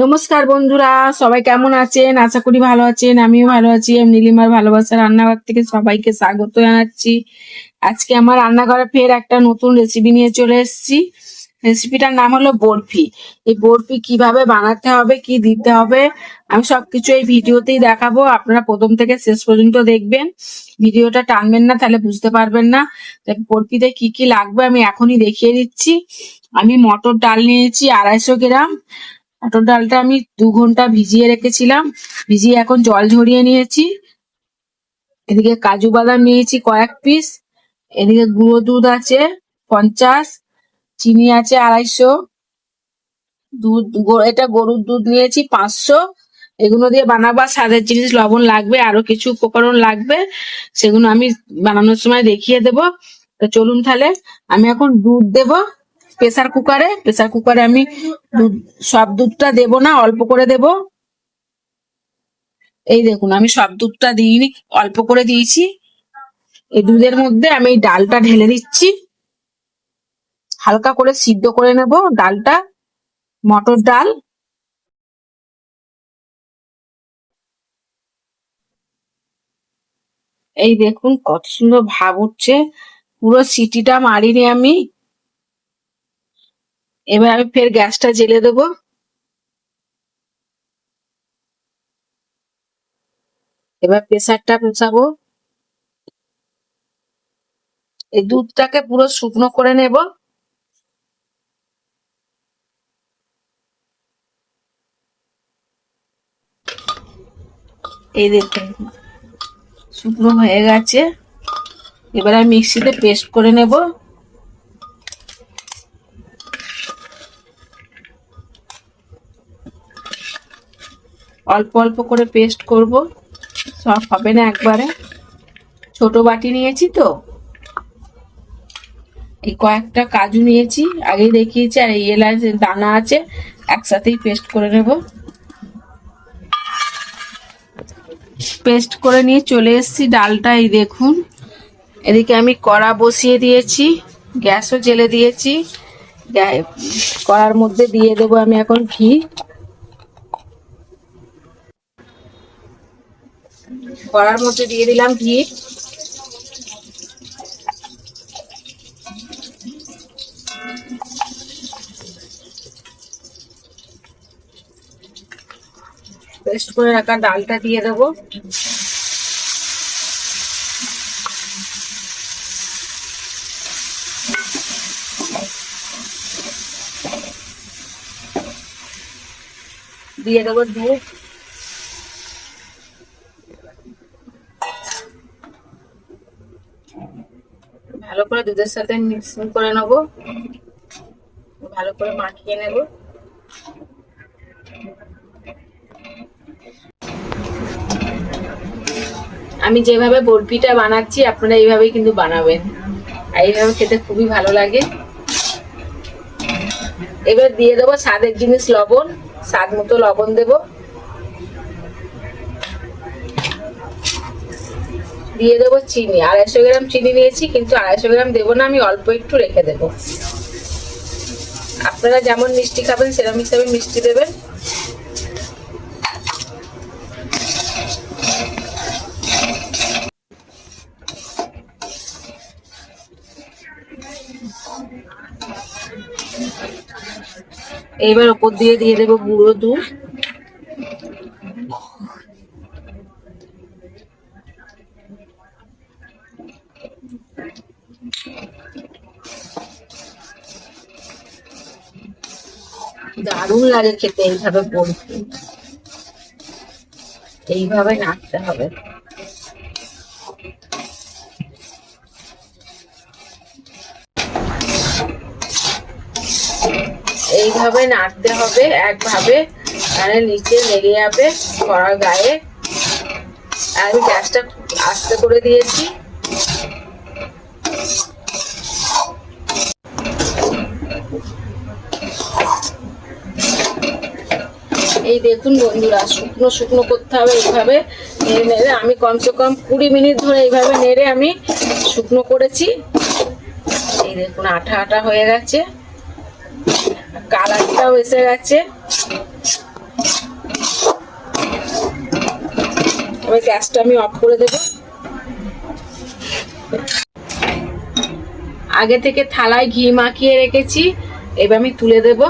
নমস্কার বন্ধুরা, সবাই কেমন আছেন? আশা করি ভালো আছেন। আমিও ভালো আছি। আমি নীলিমার ভালোবাসার রান্নাঘর থেকে সবাইকে স্বাগত জানাচ্ছি। আজকে আমার রান্নাঘরে ফের একটা নতুন রেসিপি নিয়ে চলে এসেছি। রেসিপিটার নাম হলো বরফি। এই বরফি কিভাবে বানাতে হবে, কি দিতে হবে, আমি সবকিছু এই ভিডিওতেই দেখাবো। আপনারা প্রথম থেকে শেষ পর্যন্ত দেখবেন, ভিডিওটা টানবেন না, তাহলে বুঝতে পারবেন না। বরফিতে কি কি লাগবে আমি এখনই দেখিয়ে দিচ্ছি। আমি মটর ডাল নিয়েছি 250 গ্রাম। মটর ডালটা আমি 2 ঘন্টা ভিজিয়ে রেখেছিলাম। ভিজিয়ে এখন জল ঝরিয়ে নিয়েছি। এদিকে কাজু বাদাম নিয়েছি কয়েক পিস। এদিকে গুঁড়ো দুধ আছে 50, চিনি আছে 250, এটা গরুর দুধ নিয়েছি 500। এগুলো দিয়ে বানাবো। স্বাদের জিনিস লবণ লাগবে, আরো কিছু উপকরণ লাগবে, সেগুলো আমি বানানোর সময় দেখিয়ে দেব। তো চলুন তাহলে। আমি এখন দুধ দেব প্রেসার কুকারে আমি সব দুধটা দেব না, অল্প করে দেব। এই দেখুন, আমি সব দুধটা দিইনি, অল্প করে দিয়েছি। এই দুধের মধ্যে আমি এই ডালটা ঢেলে দিচ্ছি। হালকা করে সিদ্ধ করে নেব ডালটা, মটর ডাল। এই দেখুন কত সুন্দর ভাব উঠছে, পুরো সিটিটা মারিনি আমি। এবার আমি ফের গ্যাসটা জ্বেলে দেবো। এবার প্রেসারটা বসাবো। এই দুধটাকে পুরো শুকনো করে নেব। এই দেখুন শুকনো হয়ে গেছে। এবার আমি মিক্সিতে পেস্ট করে নেব। অল্প অল্প করে পেস্ট করব, সব হবে না একবারে। ছোট বাটি নিয়েছি তো। এই কয়েকটা কাজু নিয়েছি, আগেই দেখিয়েছি, আর এই এলাচের দানা আছে, একসাথেই পেস্ট করে নেব। পেস্ট করে নিয়ে চলে এসেছি ডালটা। এই দেখুন, এদিকে আমি কড়া বসিয়ে দিয়েছি, গ্যাসও জ্বেলে দিয়েছি। কড়ার মধ্যে দিয়ে দেবো আমি এখন ঘি। কড়ার মধ্যে দিয়ে দিলাম ঘি। পেস্ট করে রাখা ডালটা দিয়ে দেবো। দিয়ে দেবো দুধ। ভালো করে দুধের সাথে মিক্সিং করে নেব, ভালো করে মাখিয়ে নেব। আমি যেভাবে বরফিটা বানাচ্ছি আপনারা এইভাবেই কিন্তু বানাবেন, আর এইভাবে খেতে খুবই ভালো লাগে। এবার দিয়ে দেবো স্বাদের জিনিস লবণ, স্বাদ মতো লবণ দেব। দিয়ে দেবো চিনি, 250 গ্রাম চিনি নিয়েছি, কিন্তু 250 গ্রাম দেবো না, আমি অল্প একটু রেখে দেবো। আপনারা যেমন মিষ্টি খাবেন সেরকম হিসাবে মিষ্টি দেবেন। এইবার ওপর দিয়ে দিয়ে দেবো গুঁড়ো দুধ। দারুণ লাগে খেতে এইভাবে বরফি। এইভাবে নাড়তে হবে। এইভাবে নাড়তে হবে একভাবে, মানে নিচে লেগে যাবে কড়ার গায়ে। আর আমি গ্যাসটা আস্তে করে দিয়েছি। এই দেখুন বন্ধুরা, শুকনো শুকনো করতে হবে এইভাবে নেড়ে নেড়ে। আমি কমসে কম 20 মিনিট ধরে এইভাবে নেড়ে আমি শুকনো করেছি। এই দেখুন আঠা আঠা হয়ে গেছে, কালারটাও এসে গেছে। এবার গ্যাসটা আমি অফ করে দেব। আগে থেকে থালায় ঘি মাখিয়ে রেখেছি, এবার আমি তুলে দেব।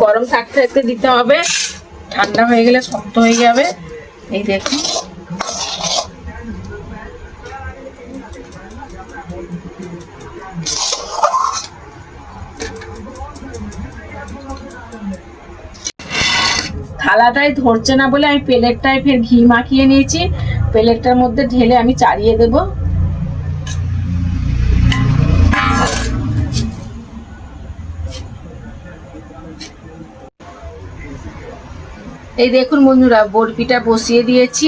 গরম থাকতে থাকতে দিতে হবে, ঠান্ডা হয়ে গেলে শক্ত হয়ে যাবে। এই দেখুন, থালাটাই ধরছে না বলে আমি প্লেটটায় ফের ঘি মাখিয়ে নিয়েছি, প্লেটটার মধ্যে ঢেলে আমি চাড়িয়ে দেব। এই দেখুন বন্ধুরা, বরফিটা বসিয়ে দিয়েছি,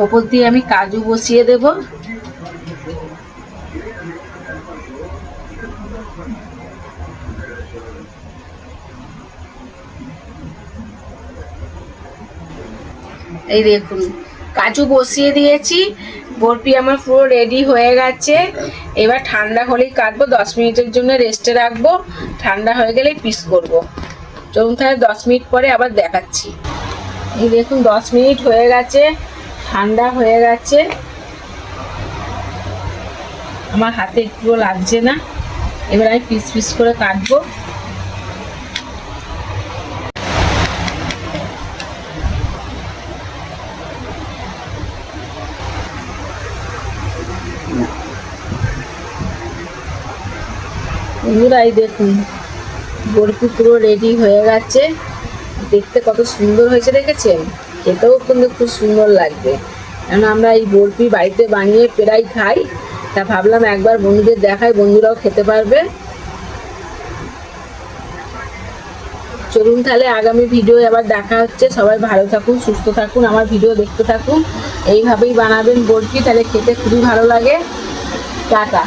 ওপর দিয়ে আমি কাজু বসিয়ে দেব। এই দেখুন, কাজু বসিয়ে দিয়েছি, বরফি আমার পুরো রেডি হয়ে গেছে। এবার ঠান্ডা হলেই কাটবো, 10 মিনিটের জন্য রেস্টে রাখবো, ঠান্ডা হয়ে গেলেই পিস করব। চলুন তাহলে 10 মিনিট পরে আবার দেখাচ্ছি। এই দেখুন 10 মিনিট হয়ে গেছে, ঠান্ডা হয়ে গেছে, আমার হাতে একটুও লাগছে না। এবার আমি পিস পিস করে কাটবো। বন্ধুরা এই দেখুন, বরফি পুরো রেডি হয়ে গেছে, দেখতে কত সুন্দর হয়েছে দেখেছেন, খেতেও কিন্তু খুব সুন্দর লাগবে। কারণ আমরা এই বরফি বাড়িতে বানিয়ে প্রায় খাই, তা ভাবলাম একবার বন্ধুদের দেখাই, বন্ধুরাও খেতে পারবে। চলুন তাহলে আগামী ভিডিও আবার দেখা হচ্ছে। সবাই ভালো থাকুন, সুস্থ থাকুন, আমার ভিডিও দেখতে থাকুন। এইভাবেই বানাবেন বরফি, তাহলে খেতে খুবই ভালো লাগে। টাটা।